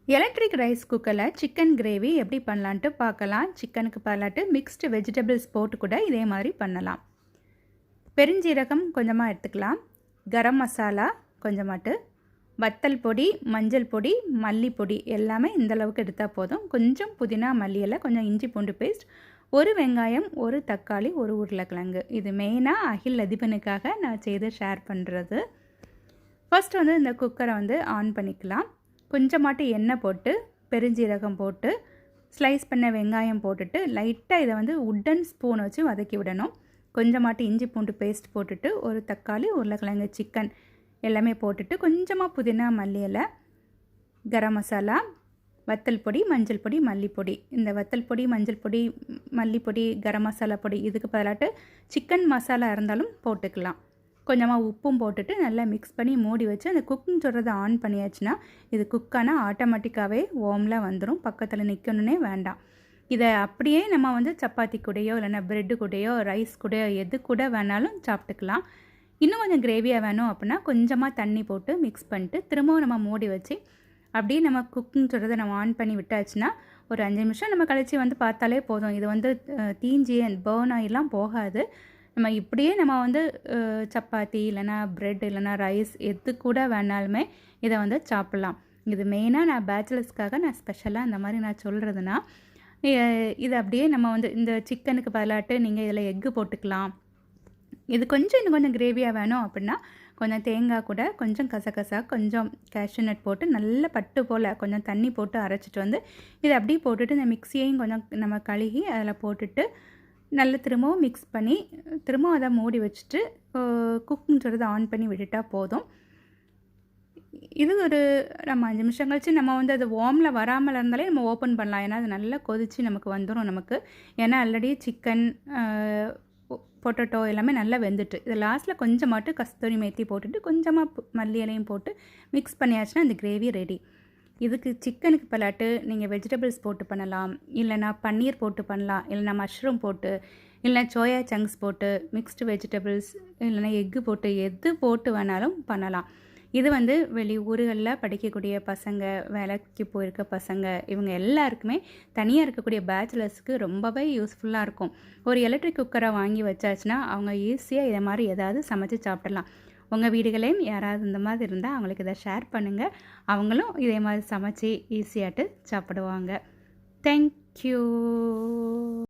Electric rice குக்கரில் chicken gravy எப்படி பண்ணலான்ட்டு பார்க்கலாம். சிக்கனுக்கு பதிலாட்டு மிக்ஸ்டு வெஜிடபிள்ஸ் போட்டு கூட இதே மாதிரி பண்ணலாம். பெருஞ்சீரகம் கொஞ்சமாக எடுத்துக்கலாம். கரம் மசாலா கொஞ்சமாட்டு, வத்தல் பொடி, மஞ்சள் பொடி, மல்லிப்பொடி எல்லாமே இந்தளவுக்கு எடுத்தால் போதும். கொஞ்சம் புதினா, மல்லி இலை, கொஞ்சம் இஞ்சி பூண்டு பேஸ்ட், ஒரு வெங்காயம், ஒரு தக்காளி, ஒரு உருளைக்கிழங்கு. இது மெயினாக அகில் அதிபனுக்காக நான் செய்து ஷேர் பண்ணுறது. ஃபர்ஸ்ட் இந்த குக்கரை ஆன் பண்ணிக்கலாம். கொஞ்சமாட்டு எண்ணெய் போட்டு, பெருஞ்சீரகம் போட்டு, ஸ்லைஸ் பண்ண வெங்காயம் போட்டுட்டு, லைட்டாக இதை உட்டன் ஸ்பூன் வச்சு வதக்கி விடணும். கொஞ்சமாட்டு இஞ்சி பூண்டு பேஸ்ட் போட்டுட்டு, ஒரு தக்காளி, உருளைக்கிழங்கு, சிக்கன் எல்லாமே போட்டுட்டு, கொஞ்சமாக புதினா, மல்லி இலை, கரம் மசாலா, வத்தல் பொடி, மஞ்சள் பொடி, மல்லிப்பொடி. இந்த வத்தல் பொடி, மஞ்சள் பொடி, மல்லிப்பொடி, கரம் மசாலா பொடி இதுக்கு பதிலாட்டு சிக்கன் மசாலா இருந்தாலும் போட்டுக்கலாம். கொஞ்சமாக உப்பும் போட்டுட்டு நல்லா மிக்ஸ் பண்ணி மூடி வச்சு அந்த குக்கிங் சொல்கிறத ஆன் பண்ணியாச்சுன்னா இது குக்கானால் ஆட்டோமேட்டிக்காகவே ஓமில் வந்துடும். பக்கத்தில் நிற்கணுன்னே வேண்டாம். இதை அப்படியே நம்ம சப்பாத்தி கூடையோ இல்லைன்னா ப்ரெட்டு கூடையோ ரைஸ் கூடையோ எது கூட வேணாலும் சாப்பிட்டுக்கலாம். இன்னும் கொஞ்சம் கிரேவியாக வேணும் அப்படின்னா கொஞ்சமாக தண்ணி போட்டு மிக்ஸ் பண்ணிட்டு திரும்பவும் நம்ம மூடி வச்சு அப்படியே நம்ம குக்கிங் சொல்கிறத நம்ம ஆன் பண்ணி விட்டாச்சுன்னா ஒரு 5 நிமிஷம் நம்ம கழித்து பார்த்தாலே போதும். இது தீஞ்சி பேர்ன் ஆகிலாம் போகாது. நம்ம இப்படியே நம்ம சப்பாத்தி இல்லைனா ப்ரெட் இல்லைனா ரைஸ் எது கூட வேணாலுமே இதை சாப்பிட்லாம். இது மெயினாக நான் பேச்சுலர்ஸ்க்காக நான் ஸ்பெஷலாக இந்த மாதிரி நான் சொல்கிறதுனா இது அப்படியே நம்ம இந்த சிக்கனுக்கு பதிலாட்டு நீங்கள் இதில் எக்கு போட்டுக்கலாம். இது இன்னும் கொஞ்சம் கிரேவியாக வேணும் அப்படின்னா கொஞ்சம் தேங்காய் கூட கொஞ்சம் கசகசா கொஞ்சம் கேஷ்யூ நட் போட்டு நல்ல பட்டு போல் கொஞ்சம் தண்ணி போட்டு அரைச்சிட்டு இதை அப்படியே போட்டுட்டு இந்த மிக்சியையும் கொஞ்சம் நம்ம கழுகி அதில் போட்டுட்டு நல்லா திரும்பவும் மிக்ஸ் பண்ணி திரும்பவும் அதை மூடி வச்சுட்டு குக்கிங் சொல்கிறத ஆன் பண்ணி விட்டுட்டால் போதும். இது நம்ம 5 நிமிஷம் கழிச்சு நம்ம அது வார்மில் வராமல் இருந்தாலே நம்ம ஓப்பன் பண்ணலாம். ஏன்னா அது நல்லா கொதித்து நமக்கு வந்துடும் நமக்கு. ஏன்னா ஆல்ரெடி சிக்கன் பொட்டேட்டோ எல்லாமே நல்லா வெந்துட்டு இது லாஸ்ட்டில் கொஞ்சமாட்டு கஸ்தூரி மேத்தி போட்டுட்டு கொஞ்சமாக மல்லி இலையும் போட்டு மிக்ஸ் பண்ணியாச்சுன்னா இந்த கிரேவி ரெடி. இதுக்கு சிக்கனுக்கு பலாட்டு நீங்கள் வெஜிடபிள்ஸ் போட்டு பண்ணலாம், இல்லைனா பன்னீர் போட்டு பண்ணலாம், இல்லைனா மஷ்ரூம் போட்டு, இல்லைனா சோயா சங்க்ஸ் போட்டு, மிக்ஸ்டு வெஜிடபிள்ஸ் இல்லைனா எக்கு போட்டு எது போட்டு வேணாலும் பண்ணலாம். இது வெளி ஊர்களில் படிக்கக்கூடிய பசங்க, வேலைக்கு போயிருக்க பசங்க இவங்க எல்லாருக்குமே தனியாக இருக்கக்கூடிய பேச்சுலர்ஸ்க்கு ரொம்பவே யூஸ்ஃபுல்லாக இருக்கும். ஒரு எலக்ட்ரிக் குக்கரை வாங்கி வச்சாச்சுன்னா அவங்க ஈஸியாக இதை மாதிரி ஏதாவது சமைச்சு சாப்பிடலாம். உங்கள் வீடுகளையும் யாராவது இந்த மாதிரி இருந்தால் அவங்களுக்கு இதை ஷேர் பண்ணுங்கள். அவங்களும் இதே மாதிரி சமைச்சு ஈஸியாட்டு சாப்பிடுவாங்க. தேங்க்யூ.